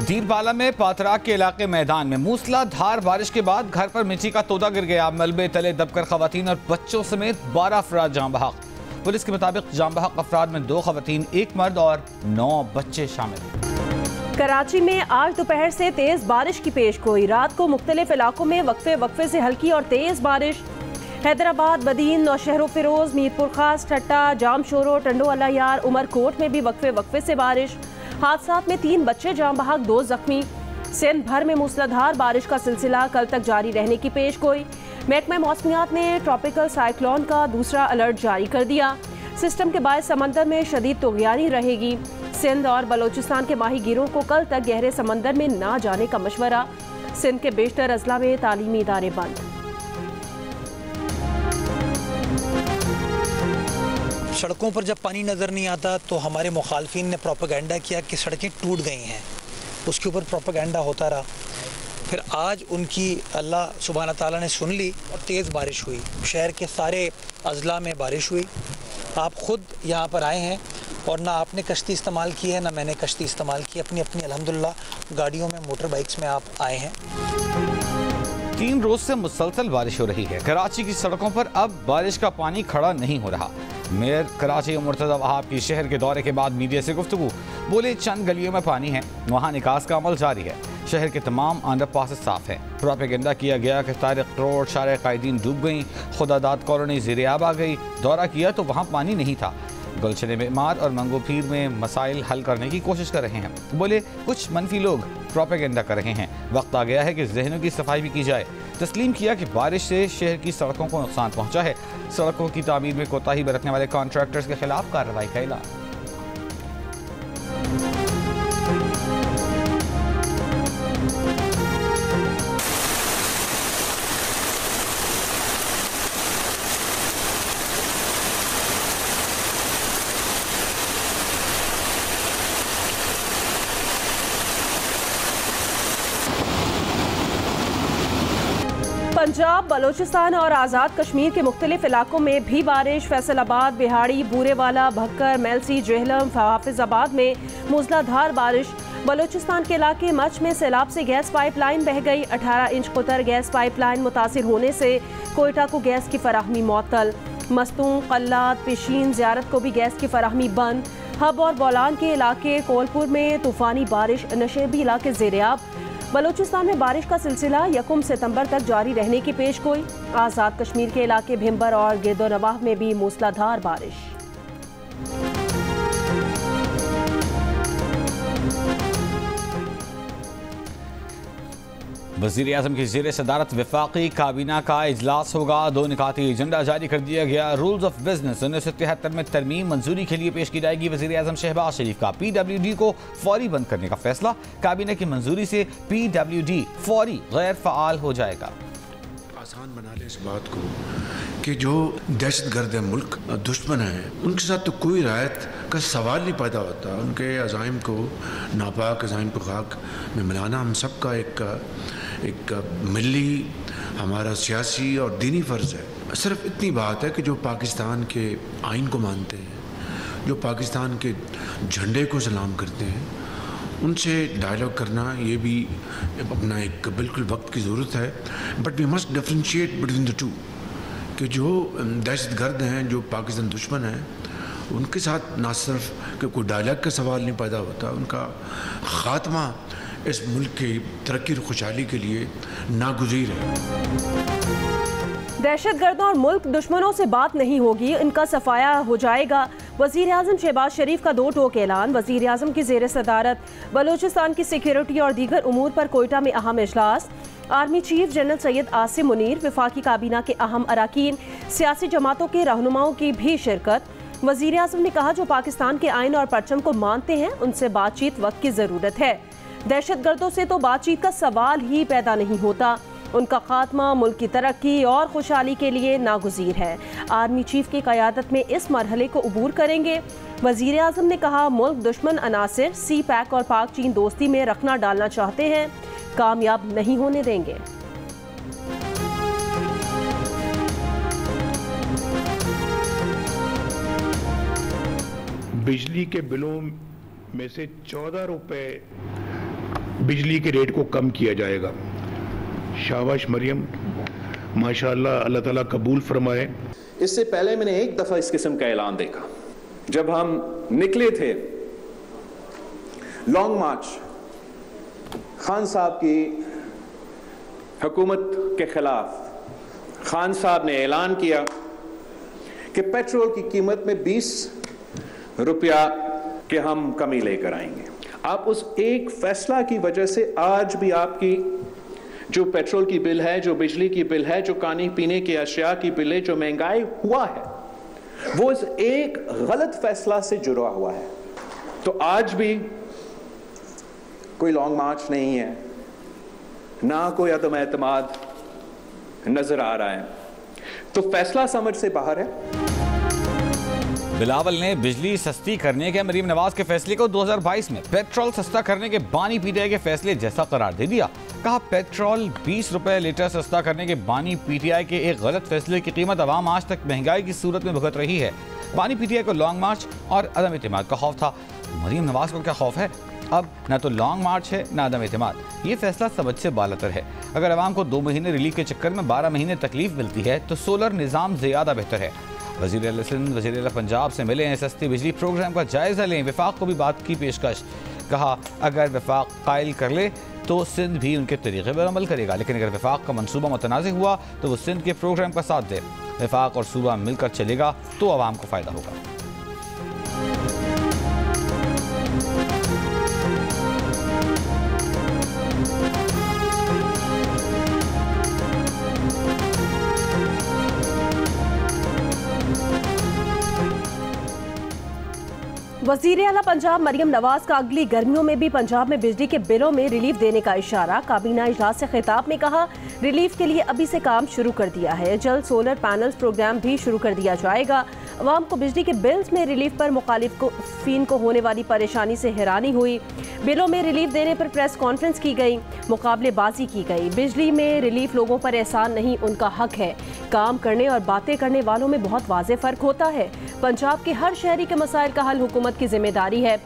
दीरबाला में पातराक के इलाके मैदान में मूसलाधार बारिश के बाद घर पर मिट्टी का तोदा गिर गया। मलबे तले दबकर खवातीन और बच्चों समेत 12 अफराद जाँ बहक। पुलिस के मुताबिक जाँ बहक अफराद में 2 खवातीन, 1 मर्द और 9 बच्चे शामिल। कराची में आज दोपहर से तेज बारिश की पेशगोई। रात को मुख्तलिफ इलाकों में वक्फे से हल्की और तेज बारिश। हैदराबाद, बदीन, नौशहरो फिरोज, मीरपुर खास, ठट्टा, जामशोरो, टंडो अलायार, उमरकोट में भी वक्फे से बारिश। हादसात में 3 बच्चे जाँ बहक, 2 जख्मी। सिंध भर में मूसलाधार बारिश का सिलसिला कल तक जारी रहने की पेशगोई। महकमा मौसमियात ने ट्रॉपिकल साइक्लोन का दूसरा अलर्ट जारी कर दिया। सिस्टम के बायस समंदर में शदीद तुग़यानी रहेगी। सिंध और बलोचिस्तान के माहीगीरों को कल तक गहरे समंदर में ना जाने का मशवरा। सिंध के बेशतर अजला में तालीमी इदारे बंद। सड़कों पर जब पानी नज़र नहीं आता तो हमारे मुखालफिन ने प्रोपेगेंडा किया कि सड़कें टूट गई हैं, उसके ऊपर प्रोपेगेंडा होता रहा। फिर आज उनकी अल्लाह सुब्हाना ताला ने सुन ली और तेज़ बारिश हुई। शहर के सारे अजला में बारिश हुई। आप ख़ुद यहाँ पर आए हैं और ना आपने कश्ती इस्तेमाल की है ना मैंने कश्ती इस्तेमाल की। अपनी अपनी अल्हम्दुलिल्लाह गाड़ियों में, मोटर बाइक्स में आप आए हैं। 3 रोज से मुसलसल बारिश हो रही है। कराची की सड़कों पर अब बारिश का पानी खड़ा नहीं हो रहा। मेयर कराची मुर्तज़ा वहाब की शहर के दौरे के बाद मीडिया से गुफ्तगू। बोले चंद गलियों में पानी है, वहाँ निकास का अमल जारी है। शहर के तमाम अंडरपासेस साफ हैं। प्रोपेगेंडा किया गया कि तारिक रोड, शारे कायदीन डूब गई, खुदादाद कॉलोनी ज़ेर-ए-आब आ गई। दौरा किया तो वहाँ पानी नहीं था। गुलशन मेमार और मंगो पीर में मसाइल हल करने की कोशिश कर रहे हैं। बोले कुछ मनफी लोग प्रोपेगेंडा कर रहे हैं, वक्त आ गया है कि जहनों की सफाई भी की जाए। तस्लीम किया कि बारिश से शहर की सड़कों को नुकसान पहुंचा है। सड़कों की तामीर में कोताही बरतने वाले कॉन्ट्रैक्टर्स के खिलाफ कार्रवाई का ऐलान। पंजाब, बलोचिस्तान और आज़ाद कश्मीर के मुख्तलिफ इलाकों में भी बारिश। फैसलाबाद, बिहाड़ी, बूरेवाला, भक्कर, मेलसी, जेहलम, हाफिजाबाद में मूसलाधार बारिश। बलोचिस्तान के इलाके मच में सैलाब से गैस पाइपलाइन बह गई। 18 इंच कुतर गैस पाइपलाइन मुतासिर होने से कोयटा को गैस की फराहमी मुअत्तल। मस्तूं, कल्लात, पिशीन, ज़ियारत को भी गैस की फराहमी बंद। हब और बोलान के इलाके कोलपुर में तूफ़ानी बारिश। नशेबी इलाके ज़ेर-ए-आब। बलोचिस्तान में बारिश का सिलसिला 1 सितंबर तक जारी रहने की पेशगोई। आज़ाद कश्मीर के इलाके भिम्बर और गिरदोनवाह में भी मूसलाधार बारिश। वज़ीर आज़म की ज़ेर सदारत वफाकी काबीना का इजलास होगा। 2 निकाती एजेंडा जारी कर दिया गया। रूल्स ऑफ बिजनेस 1973 में तरमीम मंजूरी के लिए पेश की जाएगी। वज़ीर आज़म शहबाज शरीफ का PWD को फौरी बंद करने का फैसला। काबीना की मंजूरी से PWD फौरी गैर फ़आल हो जाएगा। आसान बना ले इस बात को कि जो दहशतगर्द है, मुल्क दुश्मन है, उनके साथ तो कोई रायत का सवाल नहीं पैदा होता। उनके अज़ाइम को, नापाक अज़ाइम को खाक में मिलाना हम सब का एक मिली, हमारा सियासी और दीनी फ़र्ज़ है। सिर्फ इतनी बात है कि जो पाकिस्तान के आइन को मानते हैं, जो पाकिस्तान के झंडे को सलाम करते हैं, उनसे डायलॉग करना ये भी अपना एक बिल्कुल वक्त की ज़रूरत है। But we must differentiate between the two कि जो दहशतगर्द हैं, जो पाकिस्तान दुश्मन हैं, उनके साथ ना सिर्फ कि कोई डायलॉग का सवाल नहीं पैदा होता, उनका ख़ात्मा इस मुल्क की तरक्की और खुशहाली के लिए नागुज़ीर है। दहशतगर्दों और मुल्क दुश्मनों से बात नहीं होगी, इनका सफाया हो जाएगा। वज़ीर आज़म शहबाज शरीफ का 2 टोक ऐलान। वज़ीर आज़म की ज़ेर सदारत बलोचिस्तान की सिक्योरिटी और दीगर उमूर पर कोयटा में अहम इजलास। Army chief general Syed Asim Munir, वफाकी काबीना के अहम अराकीन, सियासी जमातों के रहनुमाओं की भी शिरकत। वज़ीर आज़म ने कहा जो पाकिस्तान के आइन और परचम को मानते हैं उनसे बातचीत वक्त की ज़रूरत है। दहशतगर्दों से तो बातचीत का सवाल ही पैदा नहीं होता। उनका खात्मा मुल्क की तरक्की और खुशहाली के लिए नागुज़ीर है। आर्मी चीफ की क़यादत में इस मरहले को अबूर करेंगे। वज़ीर आज़म ने कहा मुल्क दुश्मन अनासिर सी पैक और पाक चीन दोस्ती में रखना डालना चाहते हैं, कामयाब नहीं होने देंगे। बिजली के बिलों में से 14 रुपए बिजली के रेट को कम किया जाएगा। शाबाश मरियम, माशाअल्लाह, अल्लाह ताला कबूल फरमाए। इससे पहले मैंने एक दफा इस किस्म का ऐलान देखा जब हम निकले थे लॉन्ग मार्च खान साहब की हुकूमत के खिलाफ। खान साहब ने ऐलान किया कि पेट्रोल की कीमत में 20 रुपया के हम कमी लेकर आएंगे। आप उस एक फैसला की वजह से आज भी आपकी जो पेट्रोल की बिल है, जो बिजली की बिल है, जो खाने पीने की अशिया की बिल है, जो महंगाई हुआ है, वो इस एक गलत फैसला से जुड़ा हुआ है। तो आज भी कोई लॉन्ग मार्च नहीं है, ना कोई अदम एतमाद नजर आ रहा है, तो फैसला समझ से बाहर है। बिलावल ने बिजली सस्ती करने के मरीम नवाज के फैसले को 2022 में पेट्रोल सस्ता करने के बानी पीटीआई के फैसले जैसा करार दे दिया। कहा पेट्रोल 20 रुपए लीटर सस्ता करने के बानी पीटीआई के एक गलत फैसले की कीमत अवाम आज तक महंगाई की सूरत में भुगत रही है। बानी पीटीआई को लॉन्ग मार्च और अदम एतमाद का खौफ था, मरीम नवाज को क्या खौफ है? अब न तो लॉन्ग मार्च है न अदम एतमाद। ये फैसला समझ से बालतर है। अगर अवाम को 2 महीने रिलीफ के चक्कर में 12 महीने तकलीफ मिलती है तो सोलर निज़ाम ज़्यादा बेहतर है। वज़ीर आला सिंध, वज़ीर आला पंजाब से मिले हैं, सस्ती बिजली प्रोग्राम का जायज़ा लें। वफाक को भी बात की पेशकश। कहा अगर वफाक कायल कर ले तो सिंध भी उनके तरीक़े पर अमल करेगा, लेकिन अगर वफाक का मनसूबा मुतनाज़ हुआ तो वो सिंध के प्रोग्राम का साथ दे। वफाक और सूबा मिलकर चलेगा तो आवाम को फ़ायदा होगा। वज़ीर आला पंजाब मरियम नवाज का अगली गर्मियों में भी पंजाब में बिजली के बिलों में रिलीफ देने का इशारा। काबीना इजलास से खिताब में कहा रिलीफ के लिए अभी से काम शुरू कर दिया है, जल्द सोलर पैनल्स प्रोग्राम भी शुरू कर दिया जाएगा। अवाम को बिजली के बिल्स में रिलीफ पर मुखालिफिन को होने वाली परेशानी से हैरानी हुई। बिलों में रिलीफ देने पर प्रेस कॉन्फ्रेंस की गई, मुकाबलेबाजी की गई। बिजली में रिलीफ लोगों पर एहसान नहीं, उनका हक है। काम करने और बातें करने वालों में बहुत वाज़ेह फ़र्क होता है। पंजाब के हर शहरी के मसाइल का हल हुकूमत की जिम्मेदारी है।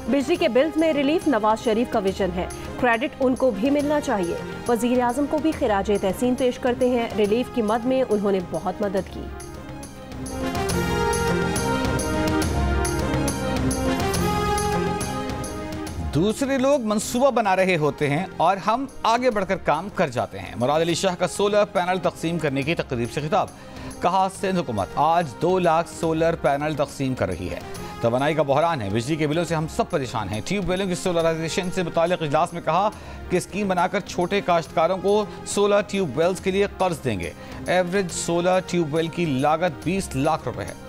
बिजली के बिल्स में रिलीफ नवाज शरीफ का विजन है, क्रेडिट उनको भी मिलना चाहिए। वज़ीर आज़म को भी खिराजे तहसीन पेश करते हैं, रिलीफ की मद में उन्होंने बहुत मदद की। दूसरे लोग मंसूबा बना रहे होते हैं और हम आगे बढ़कर काम कर जाते हैं। मुराद अली शाह का सोलर पैनल तकसीम करने की तकरीब से खिताब। कहा सिंध हुकूमत आज 2 लाख सोलर पैनल तकसीम कर रही है। तवानाई का बहरान है, बिजली के बिलों से हम सब परेशान हैं। ट्यूबवेलों की सोलराइजेशन से मुताल्लिक इजलास में कहा कि स्कीम बनाकर छोटे काश्तकारों को सोलर ट्यूबवेल्स के लिए कर्ज देंगे। एवरेज सोलर ट्यूबवेल की लागत 20 लाख रुपए है।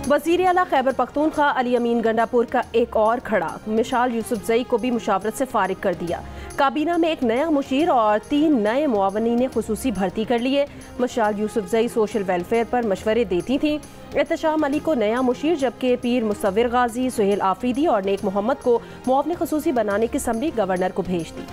वज़ीर आला खैबर पख्तूनख्वा अली अमीन गंडापुर का एक और खड़ा, मिशाल यूसुफजई को भी मुशावरत से फारिग कर दिया। काबीना में एक नया मुशीर और 3 नए मुआवनीन खुसूसी भर्ती कर लिए। मिशाल यूसुफजई सोशल वेलफेयर पर मशवरे देती थीं। एहतशाम अली को नया मुशीर, जबकि पीर मुसव्विर गाजी, सुहेल आफरीदी और नेक मोहम्मद को मुआवने खुसूसी बनाने की समरी गवर्नर को भेज दी।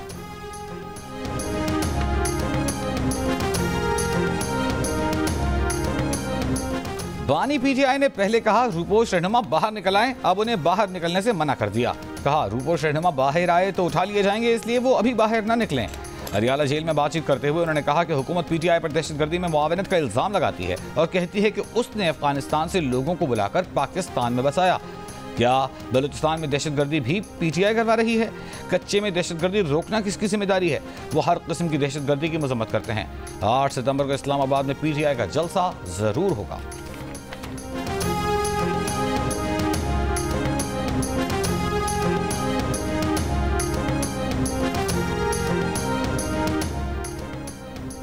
बानी पीटीआई ने पहले कहा रूपोश रहनुमा बाहर निकल आए, अब उन्हें बाहर निकलने से मना कर दिया। कहा रूपोश रहनुमा बाहर आए तो उठा लिए जाएंगे, इसलिए वो अभी बाहर ना निकलें। अरियाला जेल में बातचीत करते हुए उन्होंने कहा कि हुकूमत पीटीआई पर दहशतगर्दी में मुआवनत का इल्ज़ाम लगाती है और कहती है कि उसने अफगानिस्तान से लोगों को बुलाकर पाकिस्तान में बसाया। क्या बलूचिस्तान में दहशतगर्दी भी पीटीआई करवा रही है? कच्चे में दहशतगर्दी रोकना किसकी जिम्मेदारी है? वो हर किस्म की दहशतगर्दी की मजम्मत करते हैं। 8 सितंबर को इस्लामाबाद में पीटीआई का जलसा जरूर होगा।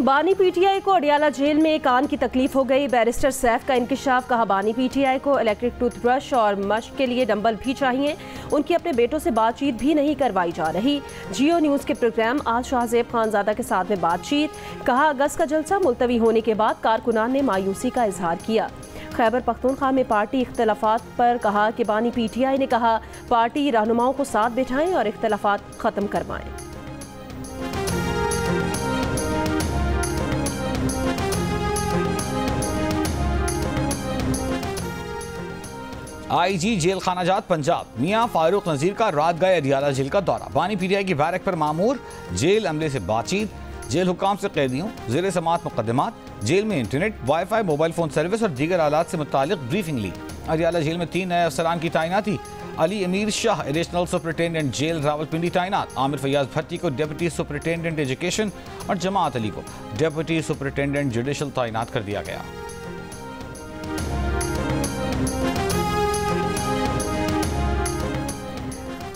बानी पीटीआई को अडियाला जेल में कान की तकलीफ हो गई। बैरिस्टर सैफ का इंकिशाफ। कहा बानी पीटीआई को इलेक्ट्रिक टूथब्रश और मश्क के लिए डंबल भी चाहिए। उनकी अपने बेटों से बातचीत भी नहीं करवाई जा रही। जियो न्यूज़ के प्रोग्राम आज शाहजेब खानजादा के साथ में बातचीत। कहा अगस्त का जलसा मुलतवी होने के बाद कारकुनान ने मायूसी का इजहार किया। खैबर पख्तूनख्वा में पार्टी इख्तलाफात पर कहा कि बानी पीटीआई ने कहा पार्टी रहनुमाओं को साथ बिठाएं और इख्तलाफात ख़त्म करवाएं। IG जेल खानाजात पंजाब मियां फारूक नजीर का रात गए अडियाला जेल का दौरा। बानी PTI की बैरक पर मामूर, जेल अमले से बातचीत, जेल हुक्काम से कैदियों, ज़ेर समात मुकदमात, जेल में internet, wifi, mobile phone service और दीगर आलात से मुतालिक ब्रीफिंग ली। अडियाला जेल में 3 नए अफसरान की तैनाती। Ali Amir Shah additional superintendent jail Rawalpindi तैनात। आमिर फैयाज भट्टी को डिप्टी सुपरिटेंडेंट एजुकेशन और जमात अली को डिप्टी सुपरिटेंडेंट जुडिशल तैनात कर दिया गया।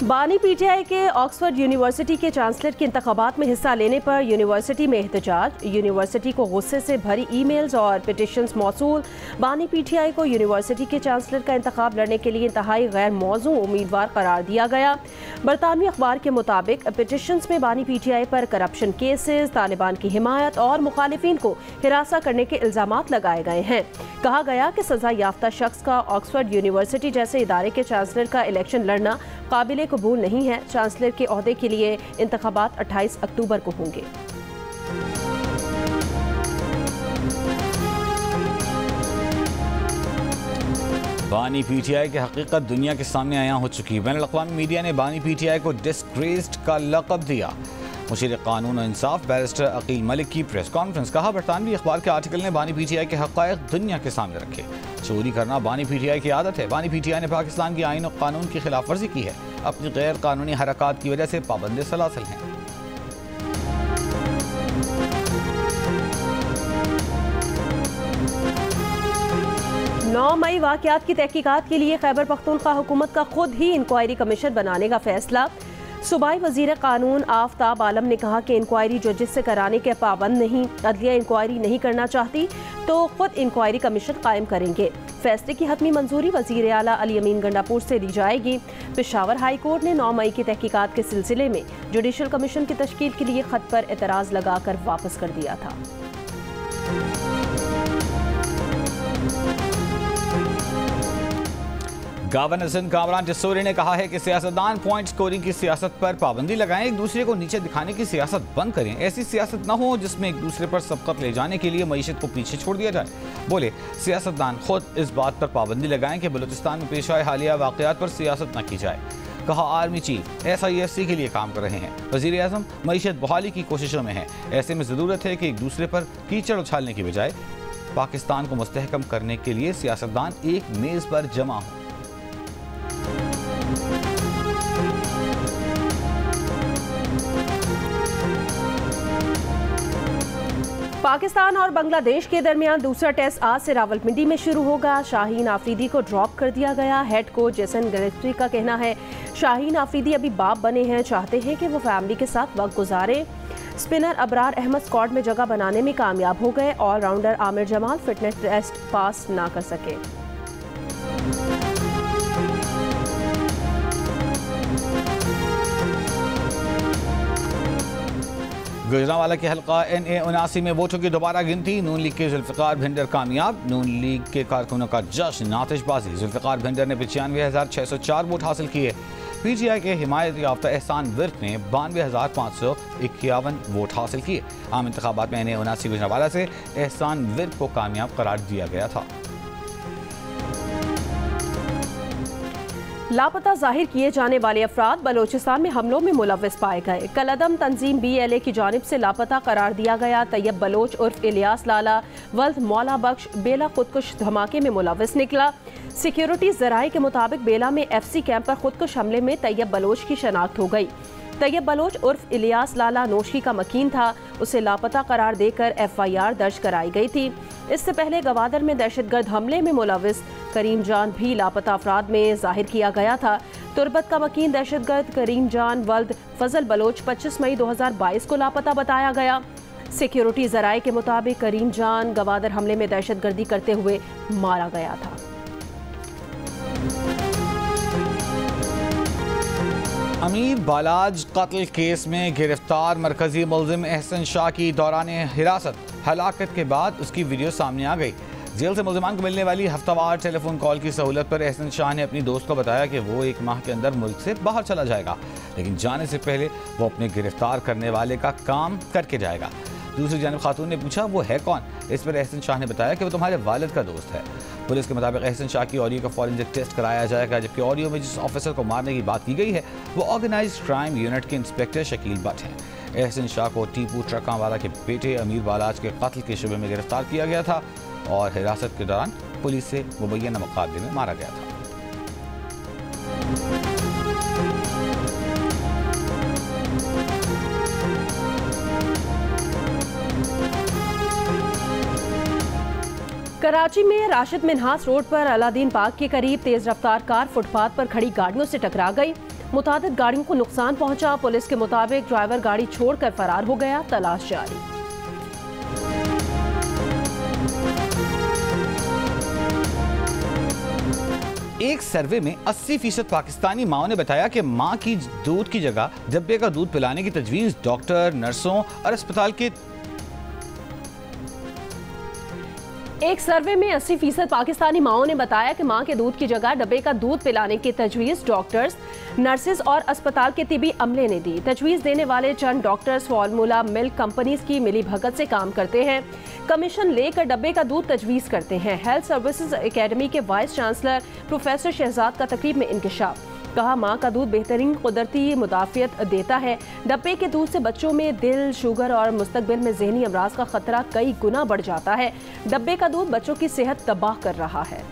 बानी PTI के ऑक्सफोर्ड यूनिवर्सिटी के चांसलर के इंतखाबात में हिस्सा लेने पर यूनिवर्सिटी में एहतजाज। यूनिवर्सिटी को गुस्से से भरी ईमेल्स और पिटिशंस मौसूल। बानी PTI को यूनिवर्सिटी के चांसलर का इंतखाब लड़ने के लिए इंतहाई गैर मौजू उम्मीदवार करार दिया गया। बरतानवी अखबार के मुताबिक पिटिशंस में बानी PTI पर करप्शन केसेस, तालिबान की हिमायत और मुखालिफिन को हिरासा करने के इल्जामात लगाए गए हैं। कहा गया कि सजा याफ्ता शख्स का ऑक्सफोर्ड यूनिवर्सिटी जैसे इदारे के चांसलर का इलेक्शन लड़ना काबिले कबूल नहीं है। चांसलर के ओहदे के लिए इंतखाबात 28 अक्टूबर को होंगे। बानी PTI की हकीकत दुनिया के सामने आया हो चुकी। बैनुल-अक़वामी मीडिया ने बानी PTI को डिस्ग्रेस्ड का लक़ब दिया। मुशीर कानून और इंसाफ बैरिस्टर अकील मलिक की प्रेस कॉन्फ्रेंस। कहा, बरतानवी अखबार के आर्टिकल ने बानी PTI के हक़ाइक़ दुनिया के सामने रखे। चोरी करना बानी PTI की आदत है। बानी PTI ने पाकिस्तान की आईन और कानून की खिलाफ वर्जी की है। अपनी गैर कानूनी हरकत की वजह से पाबंद सलासिल हैं। 9 मई वाक़यात की तहकीकात के लिए खैबर पख्तूनख्वा हुकूमत का खुद ही इंक्वायरी कमीशन बनाने का फैसला। सूबाई वज़ीर कानून आफ्ताब आलम ने कहा कि इंक्वायरी जजेस से कराने के पाबंद नहीं। अदलिया इंक्वायरी नहीं करना चाहती तो खुद इंक्वायरी कमीशन कायम करेंगे। फैसले की हतमी मंजूरी वज़ीर आला अली अमीन गंडापुर से ली जाएगी। पेशावर हाई कोर्ट ने 9 मई की तहकीकात के सिलसिले में जुडिशल कमीशन की तश्कील के लिए खत पर एतराज़ लगाकर वापस कर दिया था। गवर्नर सिंध कामरान जसूरी ने कहा है कि सियासतदान पॉइंट स्कोरिंग की सियासत पर पाबंदी लगाएं, एक दूसरे को नीचे दिखाने की सियासत बंद करें। ऐसी सियासत न हो जिसमें एक दूसरे पर सबकत ले जाने के लिए मईशत को पीछे छोड़ दिया जाए। बोले, सियासतदान खुद इस बात पर पाबंदी लगाएं कि बलूचिस्तान में पेश आए हालिया वाक़यात पर सियासत न की जाए। कहा, आर्मी चीफ SIFC के लिए काम कर रहे हैं। वज़ीर आज़म मईशत बहाली की कोशिशों में है। ऐसे में ज़रूरत है कि एक दूसरे पर कीचड़ उछालने की बजाय पाकिस्तान को मुस्तहकम करने के लिए सियासतदान एक मेज़ पर जमा हो। पाकिस्तान और बांग्लादेश के दरमियान दूसरा टेस्ट आज से रावलपिंडी में शुरू होगा। शाहीन आफरीदी को ड्रॉप कर दिया गया। हेड कोच जेसन गिलेस्पी का कहना है, शाहीन आफरीदी अभी बाप बने हैं, चाहते हैं कि वो फैमिली के साथ वक्त गुजारे। स्पिनर अबरार अहमद स्क्वाड में जगह बनाने में कामयाब हो गए। All rounder Aamir Jamal fitness test pass ना कर सके। गुजरांवाला के हल्का NA79 में वोटों की दोबारा गिनती। नून लीग के जुल्फ़िकार भिंडर कामयाब। नून लीग के कारकुनों का जश्न, आतिशबाजी। जुल्फ़िकार भिंडर ने 95,604 वोट हासिल किए। PTI के हिमायत याफ्ता एहसान विर्क ने 92,551 वोट हासिल किए। आम इंतखाबात में NA79 गुजरांवाला से एहसान विर्क को कामयाब करार दिया गया था। लापता जाहिर किए जाने वाले अफराद बलोचिस्तान में हमलों में मुलव्विस पाए गए। कलअदम तंजीम BLA की जानिब से लापता करार दिया गया तैयब बलोच उर्फ इलियास लाला वल्द मौला बख्श बेला खुदकुश धमाके में मुलव्विस निकला। सिक्योरिटी ज़राए के मुताबिक बेला में FC कैंप पर खुदकुश हमले में तैयब बलोच की शनाख्त हो गई। तैयब बलोच उर्फ इलियास लाला नोशी का मकीन था। उसे लापता करार देकर FIR दर्ज कराई गई थी। इससे पहले गवादर में दहशतगर्द हमले में मुलव्विस करीम जान भी लापता अफराद में जाहिर किया गया था। तुरबत का मकीन दहशतगर्द करीम जान वल्द फजल बलोच 25 मई 2022 को लापता बताया गया। सिक्योरिटी ज़राए के मुताबिक करीम जान गवादर हमले में दहशतगर्दी करते हुए मारा गया था। अमीर बालाज कत्ल केस में गिरफ्तार मरकजी मुल्जिम एहसन शाह की दौरान हिरासत हलाकत के बाद उसकी वीडियो सामने आ गई। जेल से मुल्जिमान को मिलने वाली हफ्तावार टेलीफोन कॉल की सहूलत पर एहसन शाह ने अपनी दोस्त को बताया कि वो 1 माह के अंदर मुल्क से बाहर चला जाएगा, लेकिन जाने से पहले वो अपने गिरफ्तार करने वाले का काम करके जाएगा। दूसरी जानब खातून ने पूछा वो है कौन। इस पर एहसन शाह ने बताया कि वो तुम्हारे वालिद का दोस्त है। पुलिस के मुताबिक एहसन शाह की ऑडियो का फॉरेंसिक टेस्ट कराया जाएगा, जबकि ऑडियो में जिस ऑफिसर को मारने की बात की गई है वो ऑर्गेनाइज्ड क्राइम यूनिट के इंस्पेक्टर शकील भट्ट हैं। एहसन शाह को टीपू ट्रकांवाला के बेटे अमीर बालाज के कत्ल के शुबे में गिरफ्तार किया गया था और हिरासत के दौरान पुलिस से मुबैना मुकाबले में मारा गया था। कराची में राशिद मिन्हास रोड पर अलादीन बाग के करीब तेज रफ्तार कार फुटपाथ पर खड़ी गाड़ियों से टकरा गई। मुतादिद गाड़ियों को नुकसान पहुंचा। पुलिस के मुताबिक ड्राइवर गाड़ी छोड़कर फरार हो गया। तलाश जारी। एक सर्वे में 80% पाकिस्तानी माओं ने बताया कि मां की दूध की जगह डब्बे का दूध पिलाने की तजवीज डॉक्टर, नर्सों और अस्पताल के एक सर्वे में 80% पाकिस्तानी माओं ने बताया कि मां के दूध की जगह डब्बे का दूध पिलाने की तजवीज डॉक्टर्स, नर्सेज और अस्पताल के तिबी अमले ने दी। तजवीज देने वाले चंद डॉक्टर्स फॉर्मूला मिल्क कंपनीज की मिली भगत से काम करते हैं। कमीशन लेकर डब्बे का दूध तजवीज करते हैं। हेल्थ सर्विसेज एकेडमी के वाइस चांसलर प्रोफेसर शहजाद का तकरीब में इंकशाफ। कहा मां का दूध बेहतरीन कुदरती मुदाफियत देता है। डब्बे के दूध से बच्चों में दिल, शुगर और मुस्तकबिल में ज़हनी अमराज का खतरा कई गुना बढ़ जाता है। डब्बे का दूध बच्चों की सेहत तबाह कर रहा है।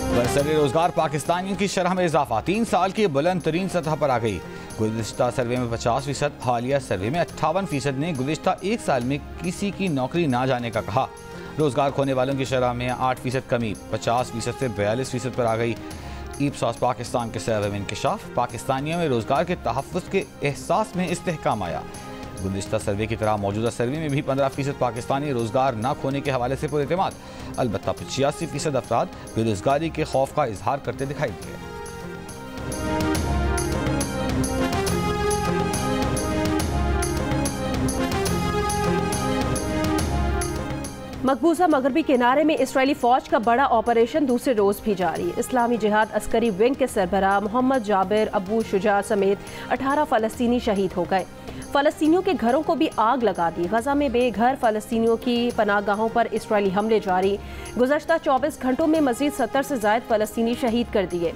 बरसरे रोजगार पाकिस्तानियों की शरह में इजाफा 3 साल की बुलंद तरीन सतह पर आ गई। गुज़िश्ता सर्वे में 50%, हालिया सर्वे में 58% ने गुज़िश्ता 1 साल में किसी की नौकरी ना जाने का कहा। रोजगार खोने वालों की शरह में 8% कमी 50% से 42% पर आ गई। ईप्सॉस पाकिस्तान के सर्वे में इंकशाफ, पाकिस्तानियों में रोजगार के तहफ़्फ़ुज़ के एहसास में इस्तेहकाम आया। गुज़िश्ता सर्वे की तरह मौजूदा सर्वे में भी 15% पाकिस्तानी रोजगार न खोने के हवाले से पुरएतमाद। अलबत्ता 85% अफराद बेरोजगारी के खौफ का इजहार करते दिखाई दिए। मकबूजा मगरबी किनारे में इसराइली फौज का बड़ा ऑपरेशन दूसरे रोज भी जारी। इस्लामी जिहाद अस्करी विंग के सरबराह मोहम्मद जाबिर अबू शुजा समेत 18 फ़लस्तीनी शहीद हो गए। फ़लस्तीनियों के घरों को भी आग लगा दी। गजा में बेघर फ़लस्तीनियों की पनाहगाहों पर इसराइली हमले जारी। गुज़श्ता 24 घंटों में मज़ीद 70 से ज़ायद फ़लस्तीनी शहीद कर दिए।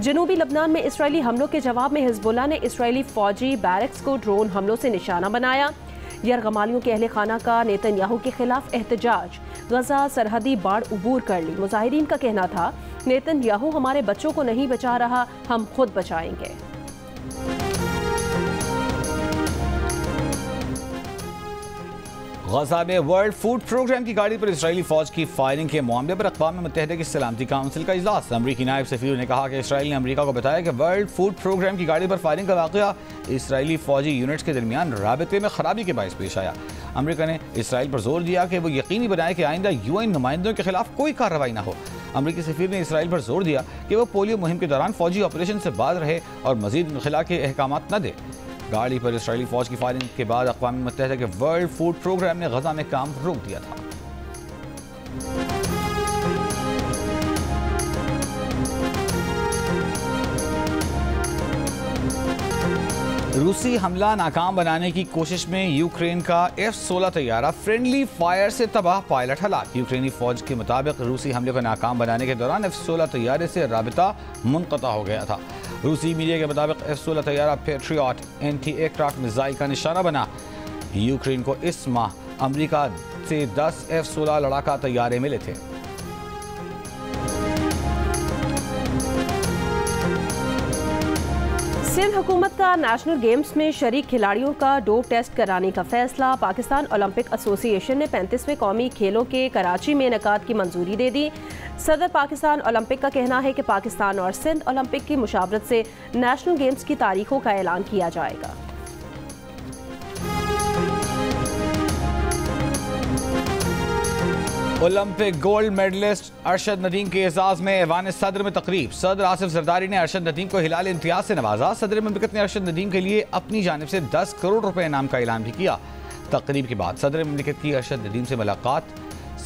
जनूबी लबनान में इसराइली हमलों के जवाब में हिज़्बुल्लाह ने इसराइली फौजी बैरक्स को ड्रोन हमलों से निशाना बनाया। यरगमालियों के अहले खाना का नेतन्याहू के खिलाफ एहतजाज। गजा सरहदी बाढ़ उबूर कर ली। मुजाहिरीन का कहना था नेतन्याहू हमारे बच्चों को नहीं बचा रहा, हम खुद बचाएंगे। गजा में वर्ल्ड फूड प्रोग्राम की गाड़ी पर इसराइली फौज की फायरिंग के मामले पर अक़वाम मुत्तहिदा की सलामती काउंसिल का इजलास। अमरीकी नायब सफीर ने कहा कि इसराइल ने अमरीका को बताया कि वर्ल्ड फूड प्रोग्राम की गाड़ी पर फायरिंग का वाक़या इसराइली फौजी यूनिट्स के दरमियान राबते में खराबी के बायस पेश आया। अमरीका ने इसराइल पर जोर दिया कि वो यकीनी बनाए कि आइंदा UN नुमाइंदों के खिलाफ कोई कार्रवाई न हो। अमरीकी सफीर ने इसराइल पर जोर दिया कि वो पोलियो मुहिम के दौरान फौजी ऑपरेशन से बाज रहे और मजीद इनखिला के अहकाम न दे। गाड़ी पर इसराइली फौज की फायरिंग के बाद अक़वाम मुत्तहिदा के वर्ल्ड फूड प्रोग्राम ने गजा में काम रोक दिया था। रूसी हमला नाकाम बनाने की कोशिश में यूक्रेन का F-16 तैयारा फ्रेंडली फायर से तबाह, पायलट हलाक। यूक्रेनी फौज के मुताबिक रूसी हमले को नाकाम बनाने के दौरान F-16 तैयारे से राबिता मुनक़ता हो गया था। रूसी मीडिया के मुताबिक F-16 तैयारा पैट्रियट एंटी एयरक्राफ्ट मिसाइल का निशाना बना। यूक्रेन को इस माह अमेरिका से 10 F-16 लड़ाका तैयारे मिले थे। सिंध हुकूमत का नेशनल गेम्स में शरीक खिलाड़ियों का डोप टेस्ट कराने का फैसला। पाकिस्तान ओलंपिक एसोसिएशन ने 35वें कौमी खेलों के कराची में इनेकाद की मंजूरी दे दी। सदर पाकिस्तान ओलंपिक का कहना है कि पाकिस्तान और सिंध ओलंपिक की मुशावरत से नेशनल गेम्स की तारीखों का ऐलान किया जाएगा। Olympic gold medalist Arshad Nadeem के एजाज में ऐवान सदर में तकरीब। सदर आसिफ जरदारी ने अरशद नदीम को हिलाल इम्तियाज से नवाजा। सदर ममलिकत ने अरशद नदीम के लिए अपनी जानिब से 10 करोड़ रुपए इनाम का ऐलान भी किया। तकरीब के बाद सदर ममलिकत की अरशद नदीम से मुलाकात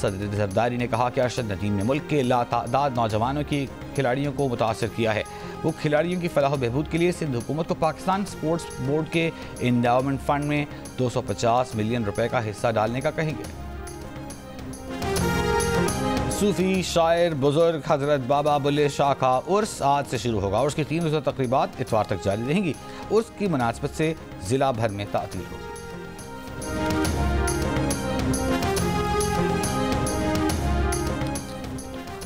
सदर जरदारी ने कहा कि अरशद नदीम ने मुल्क के लातादाद नौजवानों की खिलाड़ियों को मुतासर किया है। वो खिलाड़ियों की फलाह बहबूद के लिए सिंध हुकूमत को पाकिस्तान स्पोर्ट्स बोर्ड के इंडाउमेंट फंड में 250 मिलियन रुपए का हिस्सा डालने का कहेंगे। सूफी शायर बुजुर्ग हजरत बाबा बुल्ले शाह का उर्स आज से शुरू होगा। उर्स की 3 रोज़ा तकरीबात इतवार तक जारी रहेंगी। उर्स की मुनासबत से जिला भर में तातील होगी।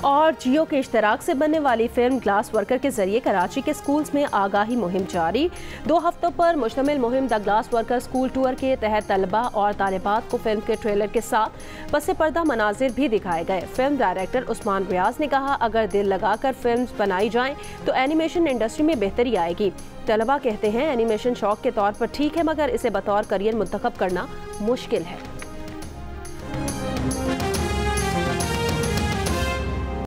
और जियो के इश्तराक से बनने वाली फिल्म ग्लास वर्कर के जरिए कराची के स्कूल्स में आगाही मुहिम जारी। 2 हफ्तों पर मुश्तमिल मुहिम the glass worker school tour के तहत तलबा और तालिबात को फिल्म के ट्रेलर के साथ पस पर्दा मनाजिर भी दिखाए गए। फिल्म डायरेक्टर उस्मान रियाज ने कहा, अगर दिल लगाकर फिल्म बनाई जाएं तो एनिमेशन इंडस्ट्री में बेहतरी आएगी। तलबा कहते हैं एनिमेशन शौक के तौर पर ठीक है, मगर इसे बतौर करियर मुंतखब करना मुश्किल है।